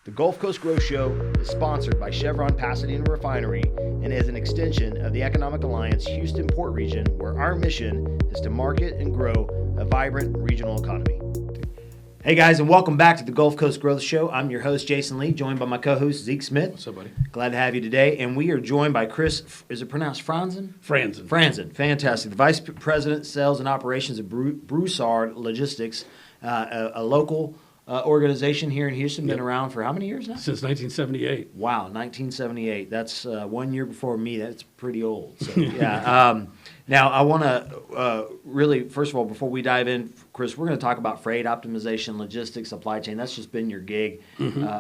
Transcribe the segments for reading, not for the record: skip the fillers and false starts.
The Gulf Coast Growth Show is sponsored by Chevron Pasadena Refinery and is an extension of the Economic Alliance Houston Port Region, where our mission is to market and grow a vibrant regional economy. Hey guys, and welcome back to the Gulf Coast Growth Show. I'm your host, Jason Lee, joined by my co-host, Zeke Smith. What's up, buddy? Glad to have you today. And we are joined by Chris, is it pronounced Franzen? Franzen. Franzen, fantastic. The Vice President, Sales and Operations of Broussard Logistics, a local organization here in Houston. Been around for how many years now? Since 1978. Wow, 1978. That's 1 year before me. That's pretty old. So, yeah. Now, I want to really, first of all, before we dive in, Chris, we're going to talk about freight optimization, logistics, supply chain. That's just been your gig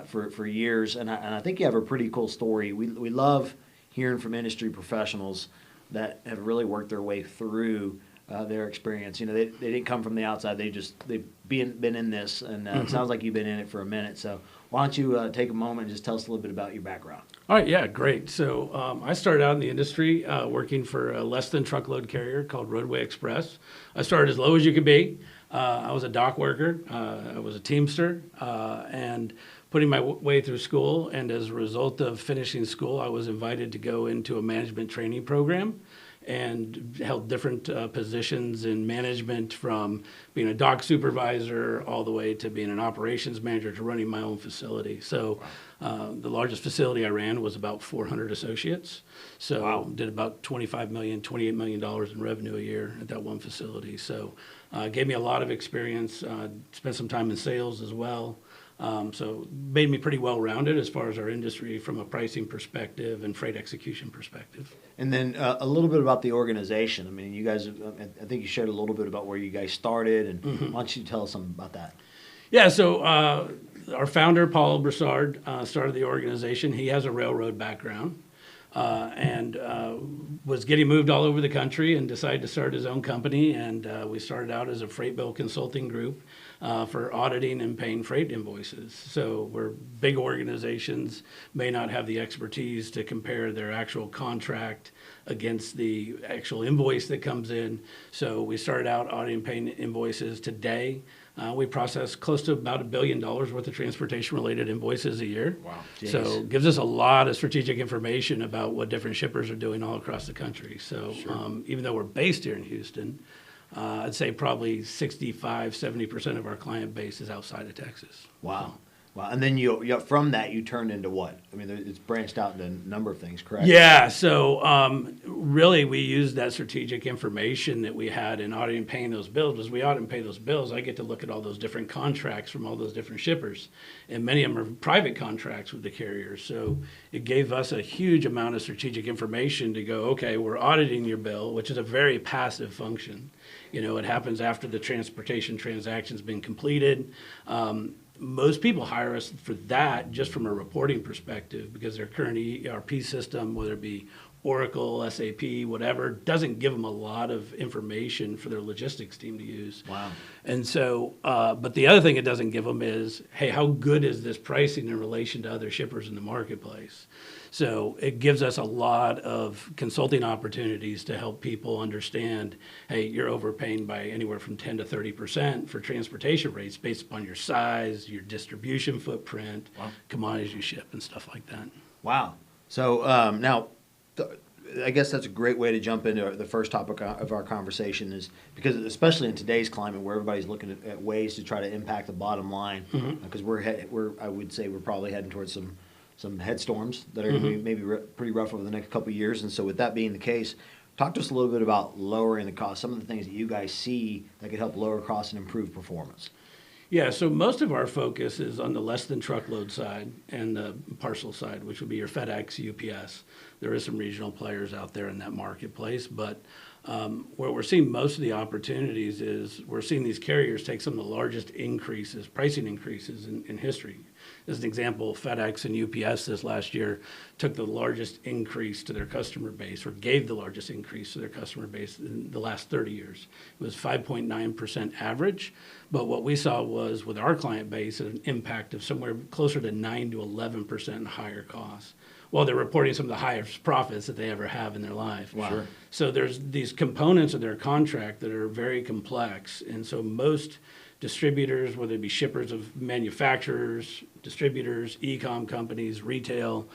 for years, and I think you have a pretty cool story. We love hearing from industry professionals that have really worked their way through their experience. You know, they didn't come from the outside. They've been in this, and it sounds like you've been in it for a minute. So why don't you take a moment and just tell us a little bit about your background? All right, yeah, great. So I started out in the industry working for a less than truckload carrier called Roadway Express. I started as low as you could be. I was a dock worker. I was a teamster, and putting my way through school. And as a result of finishing school, I was invited to go into a management training program and held different positions in management, from being a dock supervisor all the way to being an operations manager to running my own facility. So the largest facility I ran was about 400 associates. So did about $25 million, $28 million in revenue a year at that one facility. So gave me a lot of experience, spent some time in sales as well. So made me pretty well-rounded as far as our industry from a pricing perspective and freight execution perspective. And then a little bit about the organization. I mean, you guys, I think you shared a little bit about where you guys started, and why don't you tell us something about that? Yeah, so our founder, Paul Broussard, started the organization. He has a railroad background and was getting moved all over the country and decided to start his own company. And we started out as a freight bill consulting group for auditing and paying freight invoices. So we're big organizations, may not have the expertise to compare their actual contract against the actual invoice that comes in. So we started out auditing, paying invoices. Today, we process close to about $1 billion worth of transportation-related invoices a year. Wow. So gives us a lot of strategic information about what different shippers are doing all across the country. So even though we're based here in Houston, I'd say probably 65-70% of our client base is outside of Texas. Wow. Wow. And then you from that, you turned into what? I mean, it's branched out into a number of things, correct? Yeah. So really, we used that strategic information that we had in auditing and paying those bills. As we audit and pay those bills, I get to look at all those different contracts from all those different shippers. And many of them are private contracts with the carriers. So it gave us a huge amount of strategic information to go, okay, we're auditing your bill, which is a very passive function. You know, it happens after the transportation transaction's been completed. Most people hire us for that just from a reporting perspective, because their current ERP system, whether it be Oracle, SAP, whatever, doesn't give them a lot of information for their logistics team to use. Wow. And so, but the other thing it doesn't give them is, hey, how good is this pricing in relation to other shippers in the marketplace? So it gives us a lot of consulting opportunities to help people understand, hey, you're overpaying by anywhere from 10 to 30% for transportation rates based upon your size, your distribution footprint, commodities you ship, and stuff like that. Wow. So now, I guess that's a great way to jump into the first topic of our conversation, is because especially in today's climate where everybody's looking at ways to try to impact the bottom line, because I would say we're probably heading towards some headstorms that are going to be maybe pretty rough over the next couple of years. And so with that being the case, talk to us a little bit about lowering the cost, some of the things that you guys see that could help lower costs and improve performance. Yeah, so most of our focus is on the less than truckload side and the parcel side, which would be your FedEx, UPS. There is some regional players out there in that marketplace, but where we're seeing most of the opportunities is we're seeing these carriers take some of the largest increases, pricing increases in history. As an example, FedEx and UPS this last year took the largest increase to their customer base, or gave the largest increase to their customer base in the last 30 years. It was 5.9% average, but what we saw was with our client base an impact of somewhere closer to 9 to 11% higher costs, while they're reporting some of the highest profits that they ever have in their life. Wow. Sure. So there's these components of their contract that are very complex, and so most distributors, whether it be shippers of manufacturers, distributors, e-com companies, retail,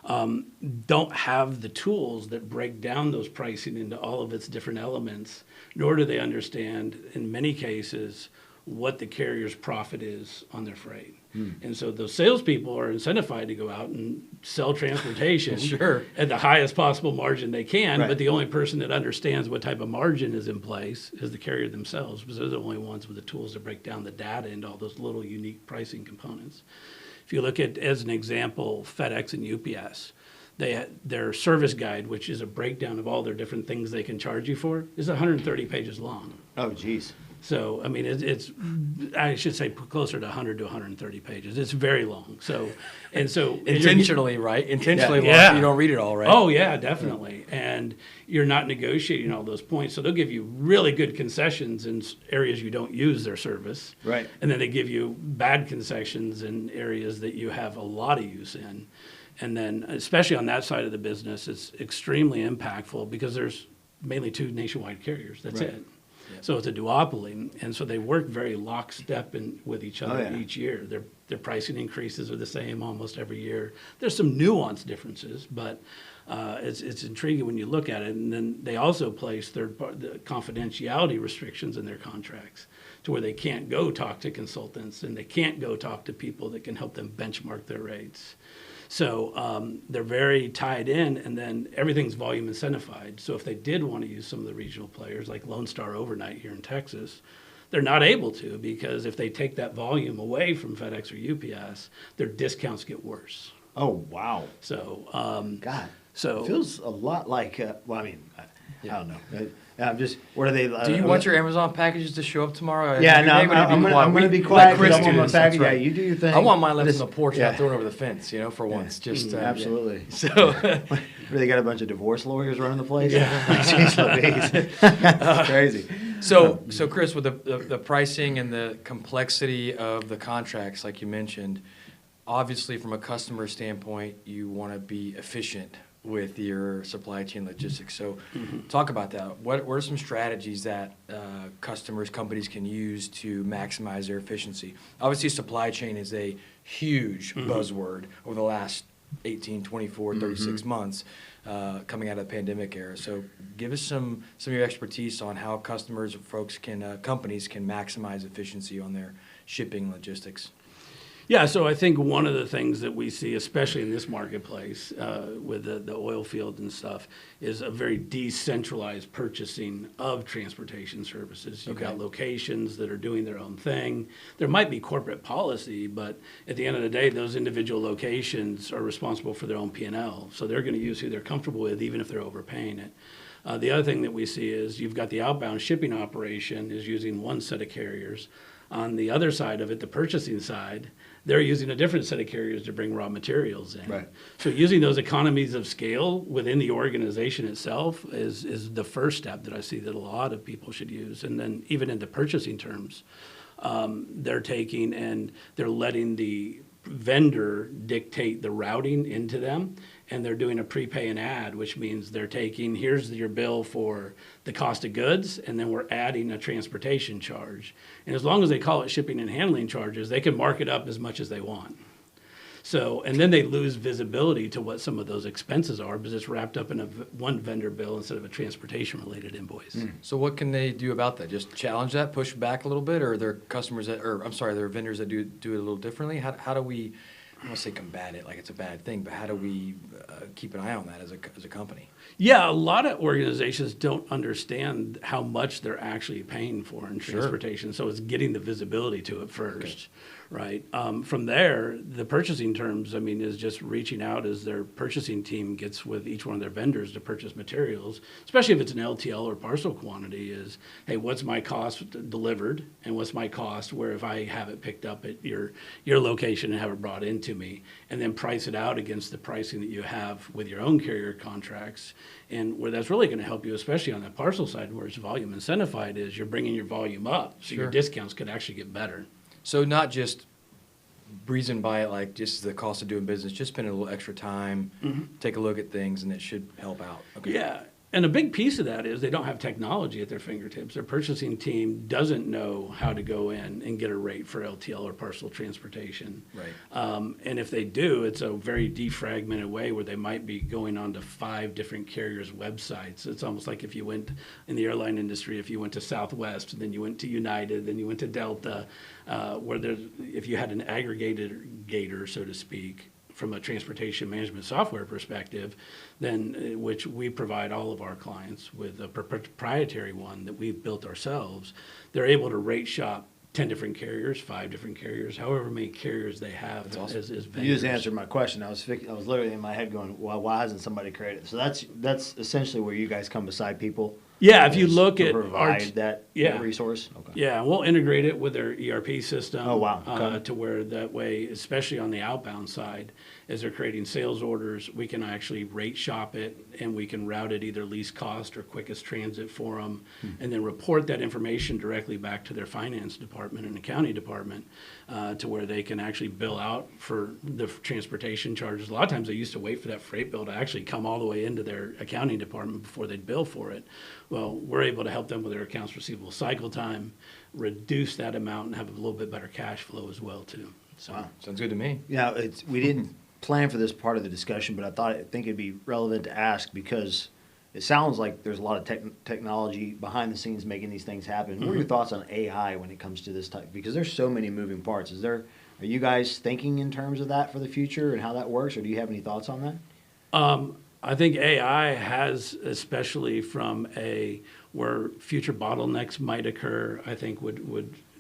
don't have the tools that break down those pricing into all of its different elements, nor do they understand, in many cases, what the carrier's profit is on their freight. And so those salespeople are incentivized to go out and sell transportation Sure. at the highest possible margin they can, Right. but the only person that understands what type of margin is in place is the carrier themselves, because they're the only ones with the tools to break down the data into all those little unique pricing components. If you look at, as an example, FedEx and UPS, their service guide, which is a breakdown of all their different things they can charge you for, is 130 pages long. Oh, geez. So, I mean, it's I should say closer to 100 to 130 pages. It's very long. So, Intentionally, right? Intentionally, Yeah. long, you don't read it all, right? Oh, yeah, definitely. And you're not negotiating all those points. So they'll give you really good concessions in areas you don't use their service. Right. And then they give you bad concessions in areas that you have a lot of use in. And then, especially on that side of the business, it's extremely impactful because there's mainly 2 nationwide carriers. That's Right. it. So it's a duopoly, and so they work very lockstep with each other yeah. each year. Their pricing increases are the same almost every year. There's some nuanced differences, but it's intriguing when you look at it. And then they also place the confidentiality restrictions in their contracts to where they can't go talk to consultants and they can't go talk to people that can help them benchmark their rates. So they're very tied in, and then everything's volume incentivized. So if they did want to use some of the regional players like Lone Star Overnight here in Texas, they're not able to, because if they take that volume away from FedEx or UPS, their discounts get worse. Oh, wow. So, God. so It feels a lot like, well, I mean, I don't know. I'm just, what are they? Do you want your Amazon packages to show up tomorrow? Yeah, no, I'm going to be quiet. Chris because I want my do this, that's package. Yeah, right. you do your thing. I want mine left This- on the porch, yeah. not thrown over the fence, for once. Just Absolutely. So, They got a bunch of divorce lawyers running the place. Jeez Louise. It's crazy. so Chris, with the pricing and the complexity of the contracts, like you mentioned, obviously from a customer standpoint, you want to be efficient with your supply chain logistics. So talk about that. What are some strategies that companies can use to maximize their efficiency? Obviously, supply chain is a huge buzzword over the last 18, 24, 36 months coming out of the pandemic era. So give us some of your expertise on how customers or companies can maximize efficiency on their shipping logistics. Yeah, so I think one of the things that we see, especially in this marketplace with the oil field and stuff, is a very decentralized purchasing of transportation services. You've got locations that are doing their own thing. There might be corporate policy, but at the end of the day, those individual locations are responsible for their own P&L. So they're going to use who they're comfortable with, even if they're overpaying it. The other thing that we see is you've got the outbound shipping operation is using one set of carriers. On the other side of it, the purchasing side, they're using a different set of carriers to bring raw materials in. Right. So using those economies of scale within the organization itself is the first step that I see that a lot of people should use. And then even into purchasing terms, they're taking and they're letting the vendor dictate the routing into them, and they're doing a prepay and add, which means they're taking, here's your bill for the cost of goods, and then we're adding a transportation charge. And as long as they call it shipping and handling charges, they can mark it up as much as they want. So, and then they lose visibility to what some of those expenses are because it's wrapped up in one vendor bill instead of a transportation-related invoice. So what can they do about that? Just challenge that, push back a little bit, or are there there are vendors that do it a little differently? How do we, I don't want to say combat it like it's a bad thing, but how do we keep an eye on that as a company? Yeah, a lot of organizations don't understand how much they're actually paying for in transportation, so it's getting the visibility to it first, right? From there, the purchasing terms, I mean, is just reaching out as their purchasing team gets with each one of their vendors to purchase materials, especially if it's an LTL or parcel quantity, is, hey, what's my cost delivered, and what's my cost where if I have it picked up at your location and have it brought into me, and then price it out against the pricing that you have with your own carrier contracts. And where that's really going to help you, especially on the parcel side where it's volume incentivized, is you're bringing your volume up, so your discounts could actually get better. So not just breezing by it like just the cost of doing business, just spend a little extra time, take a look at things, and it should help out. Okay. Yeah. And a big piece of that is they don't have technology at their fingertips. Their purchasing team doesn't know how to go in and get a rate for LTL or parcel transportation. Right. And if they do, it's a very defragmented way where they might be going on to 5 different carriers' websites. It's almost like if you went in the airline industry, if you went to Southwest, and then you went to United, then you went to Delta, if you had an aggregator, so to speak, from a transportation management software perspective, then which we provide all of our clients with a proprietary one that we've built ourselves, they're able to rate shop 10 different carriers, 5 different carriers, however many carriers they have as vendors. You just answered my question. I was literally in my head going, well, why hasn't somebody created it? So that's essentially where you guys come beside people. Yeah, if you look to at provide that yeah. resource. Okay. Yeah, we'll integrate it with their ERP system. Oh, wow. Okay. To where that way, especially on the outbound side, as they're creating sales orders, we can actually rate shop it, and we can route it either least cost or quickest transit for them, and then report that information directly back to their finance department and accounting department, to where they can actually bill out for the transportation charges. A lot of times they used to wait for that freight bill to actually come all the way into their accounting department before they'd bill for it. Well, we're able to help them with their accounts receivable cycle time, reduce that amount, and have a little bit better cash flow as well, too. So, Wow. Sounds good to me. Yeah, we didn't plan for this part of the discussion, but I think it'd be relevant to ask because it sounds like there's a lot of technology behind the scenes making these things happen. What are your thoughts on AI when it comes to this type? Because there's so many moving parts. Are you guys thinking in terms of that for the future and how that works, or do you have any thoughts on that? I think AI has, especially from where future bottlenecks might occur, I think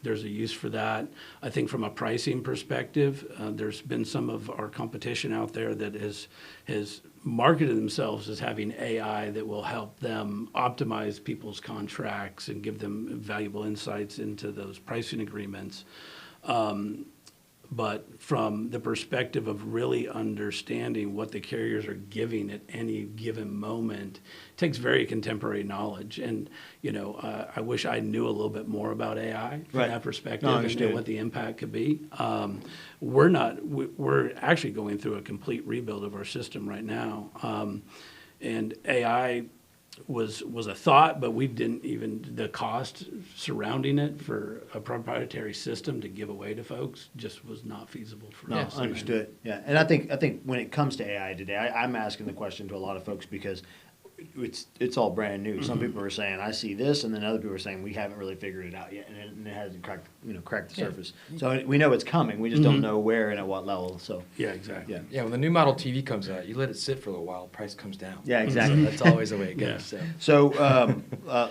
there's a use for that. I think from a pricing perspective, there's been some of our competition out there that has marketed themselves as having AI that will help them optimize people's contracts and give them valuable insights into those pricing agreements. But from the perspective of really understanding what the carriers are giving at any given moment, it takes very contemporary knowledge. And, I wish I knew a little bit more about AI from that perspective and what the impact could be. We're actually going through a complete rebuild of our system right now. And AI was a thought, but we didn't even, the cost surrounding it for a proprietary system to give away to folks just was not feasible for us. No, understood. Yeah, and I think when it comes to AI today, I'm asking the question to a lot of folks because it's all brand new. Some people are saying I see this, and then other people are saying we haven't really figured it out yet, and it hasn't cracked the surface. So we know it's coming. We just don't know where and at what level. So yeah, exactly. Yeah, when the new model TV comes out, you let it sit for a little while, price comes down. Yeah, exactly. That's always the way it goes. Yeah. So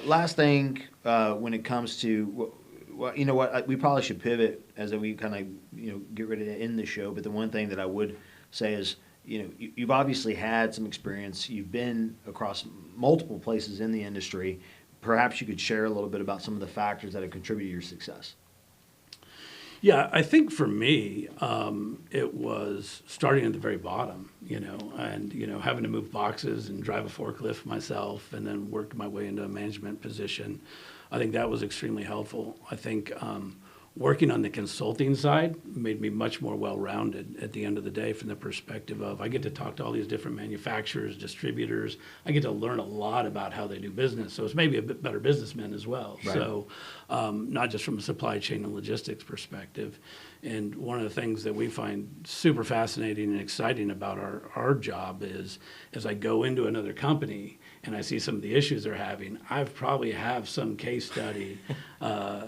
last thing when it comes to well, you know what, we probably should pivot as we kind of get ready to end the show. But the one thing that I would say is, you've obviously had some experience. You've been across multiple places in the industry. Perhaps you could share a little bit about some of the factors that have contributed to your success. Yeah, I think for me, it was starting at the very bottom, and, having to move boxes and drive a forklift myself and then work my way into a management position. I think that was extremely helpful. I think working on the consulting side made me much more well-rounded at the end of the day from the perspective of I get to talk to all these different manufacturers, distributors. I get to learn a lot about how they do business. So it's maybe a bit better businessmen as well. Right. So not just from a supply chain and logistics perspective. And one of the things that we find super fascinating and exciting about our job is as I go into another company and I see some of the issues they're having, I probably have some case study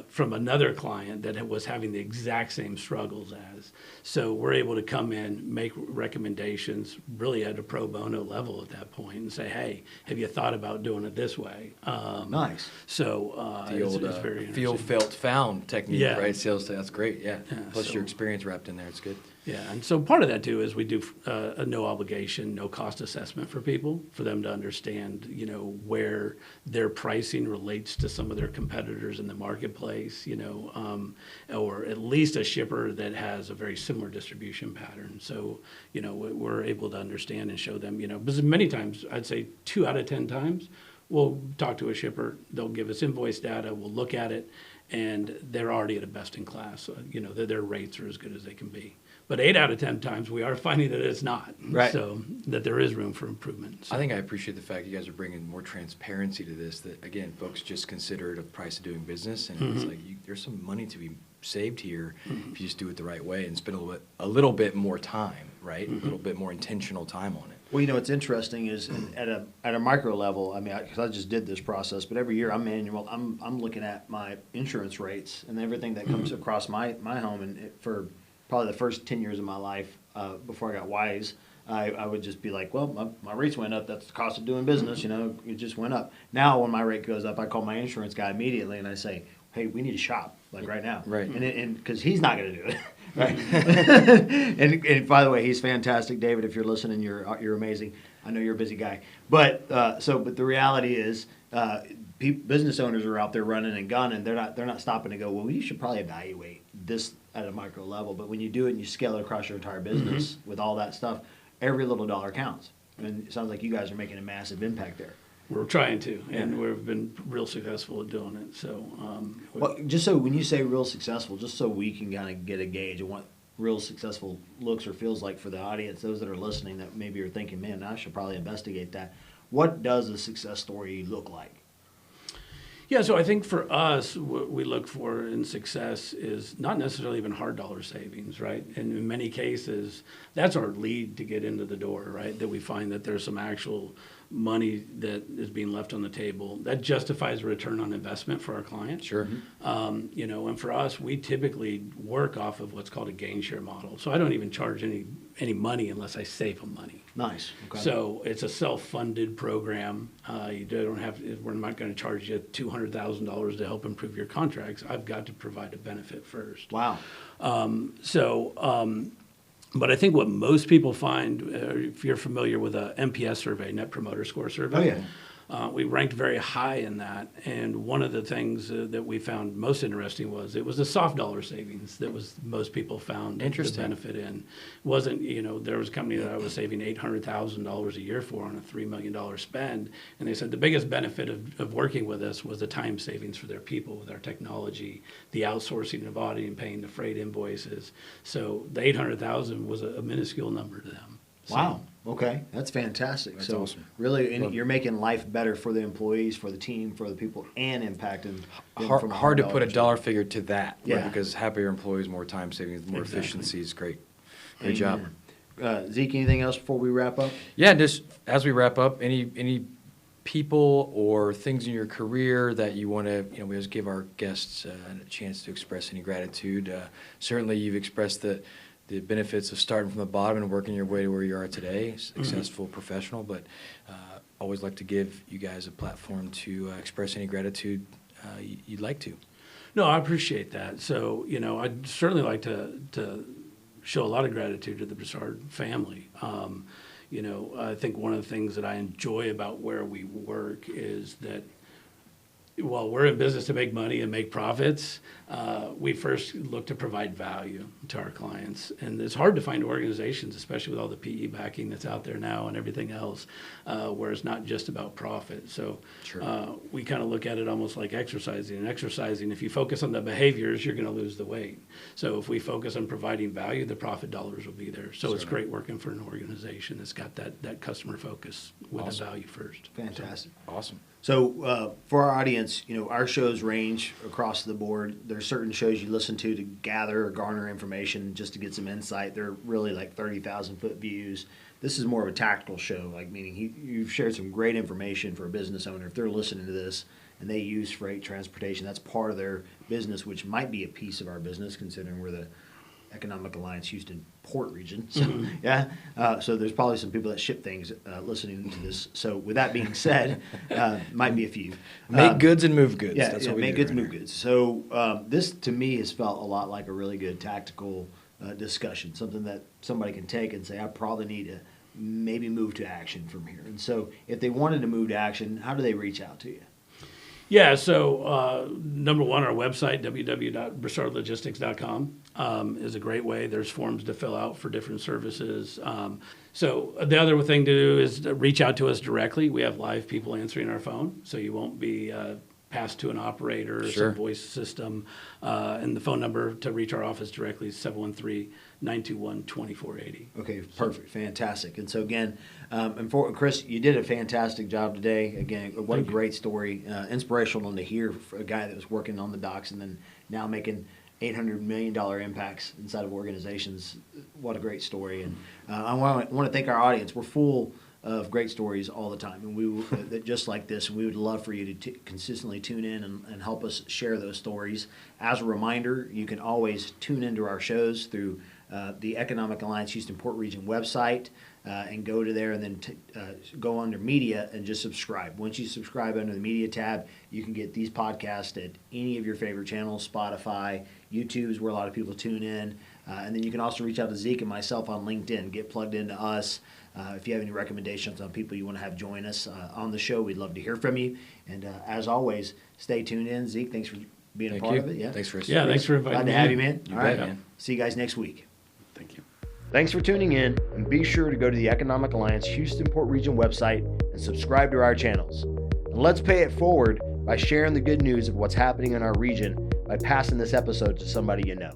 from another client that was having the exact same struggles as. So we're able to come in, make recommendations, really at a pro bono level at that point, and say, hey, have you thought about doing it this way? Nice. So the old it's very feel, felt, found technique, Yeah. right? Sales, that's great, yeah. Plus so- your experience wrapped in there, it's good. Yeah, and so part of that too is we do a no obligation, no cost assessment for people, for them to understand, where their pricing relates to some of their competitors in the marketplace, or at least a shipper that has a very similar distribution pattern. So, we're able to understand and show them, because many times, I'd say 2 out of 10 times, we'll talk to a shipper, they'll give us invoice data, we'll look at it, and they're already at a best in class. Their rates are as good as they can be. But 8 out of 10 times we are finding that it's not. Right. So that there is room for improvement. So. I think I appreciate the fact you guys are bringing more transparency to this, that, again, folks just consider it a price of doing business, and it's like there's some money to be saved here if you just do it the right way and spend a little bit more time, right? A little bit more intentional time on it. Well, what's interesting is at a micro level. I mean, because I just did this process, but every year I'm looking at my insurance rates and everything that comes across my home, and for probably the first 10 years of my life before I got wise, I would just be like, well, my rates went up. That's the cost of doing business. It just went up. Now, when my rate goes up, I call my insurance guy immediately and I say, hey, we need to shop like right now. Right. And because he's not going to do it. Right. and by the way, he's fantastic, David. If you're listening, you're amazing. I know you're a busy guy. But the reality is, business owners are out there running and gunning. They're not stopping to go, well, you should probably evaluate this at a micro level. But when you do it and you scale it across your entire business with all that stuff, every little dollar counts. And it sounds like you guys are making a massive impact there. We're trying to, and we've been real successful at doing it. So, well, just so when you say real successful, just so we can kind of get a gauge of what real successful looks or feels like for the audience, those that are listening that maybe are thinking, man, I should probably investigate that. What does a success story look like? Yeah, so I think for us, what we look for in success is not necessarily even hard dollar savings, right? And in many cases, that's our lead to get into the door, right? That we find that there's some actual money that is being left on the table that justifies a return on investment for our client. Sure. And for us, we typically work off of what's called a gain share model. So I don't even charge any money unless I save them money. Nice. Okay. So it's a self-funded program. We're not going to charge you $200,000 to help improve your contracts. I've got to provide a benefit first. Wow. But I think what most people find, if you're familiar with a NPS survey, Net Promoter Score survey, Oh, yeah. We ranked very high in that. And one of the things that we found most interesting was it was the soft dollar savings that was most people found the benefit in. It wasn't, there was a company that I was saving $800,000 a year for on a $3 million spend. And they said the biggest benefit of working with us was the time savings for their people with our technology, the outsourcing of auditing, paying the freight invoices. So the $800,000 was a minuscule number to them. So, wow. Okay. That's fantastic. That's so awesome. Really, you're making life better for the employees, for the team, for the people, and impacting them from a Hard to put a perspective. dollar figure to that. Yeah. Right? Because happier employees, more time savings, more efficiency is great. Great job. Zeke, anything else before we wrap up? Yeah, just as we wrap up, any people or things in your career that you want to, we always give our guests a chance to express any gratitude. Certainly, you've expressed the benefits of starting from the bottom and working your way to where you are today, successful professional, but always like to give you guys a platform to express any gratitude you'd like to. No, I appreciate that. So, I'd certainly like to show a lot of gratitude to the Broussard family. I think one of the things that I enjoy about where we work is that while we're in business to make money and make profits, we first look to provide value to our clients. And it's hard to find organizations, especially with all the PE backing that's out there now and everything else, where it's not just about profit. So we kind of look at it almost like exercising. And exercising, if you focus on the behaviors, you're going to lose the weight. So if we focus on providing value, the profit dollars will be there. So it's great working for an organization that's got that customer focus with the value first. Fantastic. Awesome. So for our audience, our shows range across the board. There's certain shows you listen to gather or garner information just to get some insight. They're really like 30,000-foot views. This is more of a tactical show, like meaning you've shared some great information for a business owner. If they're listening to this and they use freight transportation, that's part of their business, which might be a piece of our business considering we're the Economic Alliance Houston Port region. So, so there's probably some people that ship things listening to this. So with that being said, might be a few. Make goods and move goods. Yeah, That's what we make do goods, right move here. goods. So this, to me, has felt a lot like a really good tactical discussion, something that somebody can take and say, I probably need to maybe move to action from here. And so if they wanted to move to action, how do they reach out to you? Yeah, so number one, our website, www.broussardlogistics.com, is a great way. There's forms to fill out for different services. So the other thing to do is to reach out to us directly. We have live people answering our phone, so you won't be passed to an operator or some voice system. And the phone number to reach our office directly is 921-2480. Okay, perfect, fantastic. And so again, and for Chris, you did a fantastic job today. Again, what a great story, inspirational to hear for a guy that was working on the docks and then now making $800 million impacts inside of organizations. What a great story. And I want to thank our audience. We're full of great stories all the time, and we just like this. And we would love for you to consistently tune in and help us share those stories. As a reminder, you can always tune into our shows through the Economic Alliance Houston Port Region website, and go to there and then go under media and just subscribe. Once you subscribe under the media tab, you can get these podcasts at any of your favorite channels. Spotify, YouTube is where a lot of people tune in. And then you can also reach out to Zeke and myself on LinkedIn. Get plugged into us. If you have any recommendations on people you want to have join us on the show, we'd love to hear from you. And as always, stay tuned in. Zeke, thanks for being a part of it. Yeah, Thanks, Chris. Yeah, thanks for inviting glad me. to have you, man. You All bet, right, man. see you guys next week. Thank you. Thanks for tuning in, and be sure to go to the Economic Alliance Houston Port Region website and subscribe to our channels. And let's pay it forward by sharing the good news of what's happening in our region by passing this episode to somebody you know.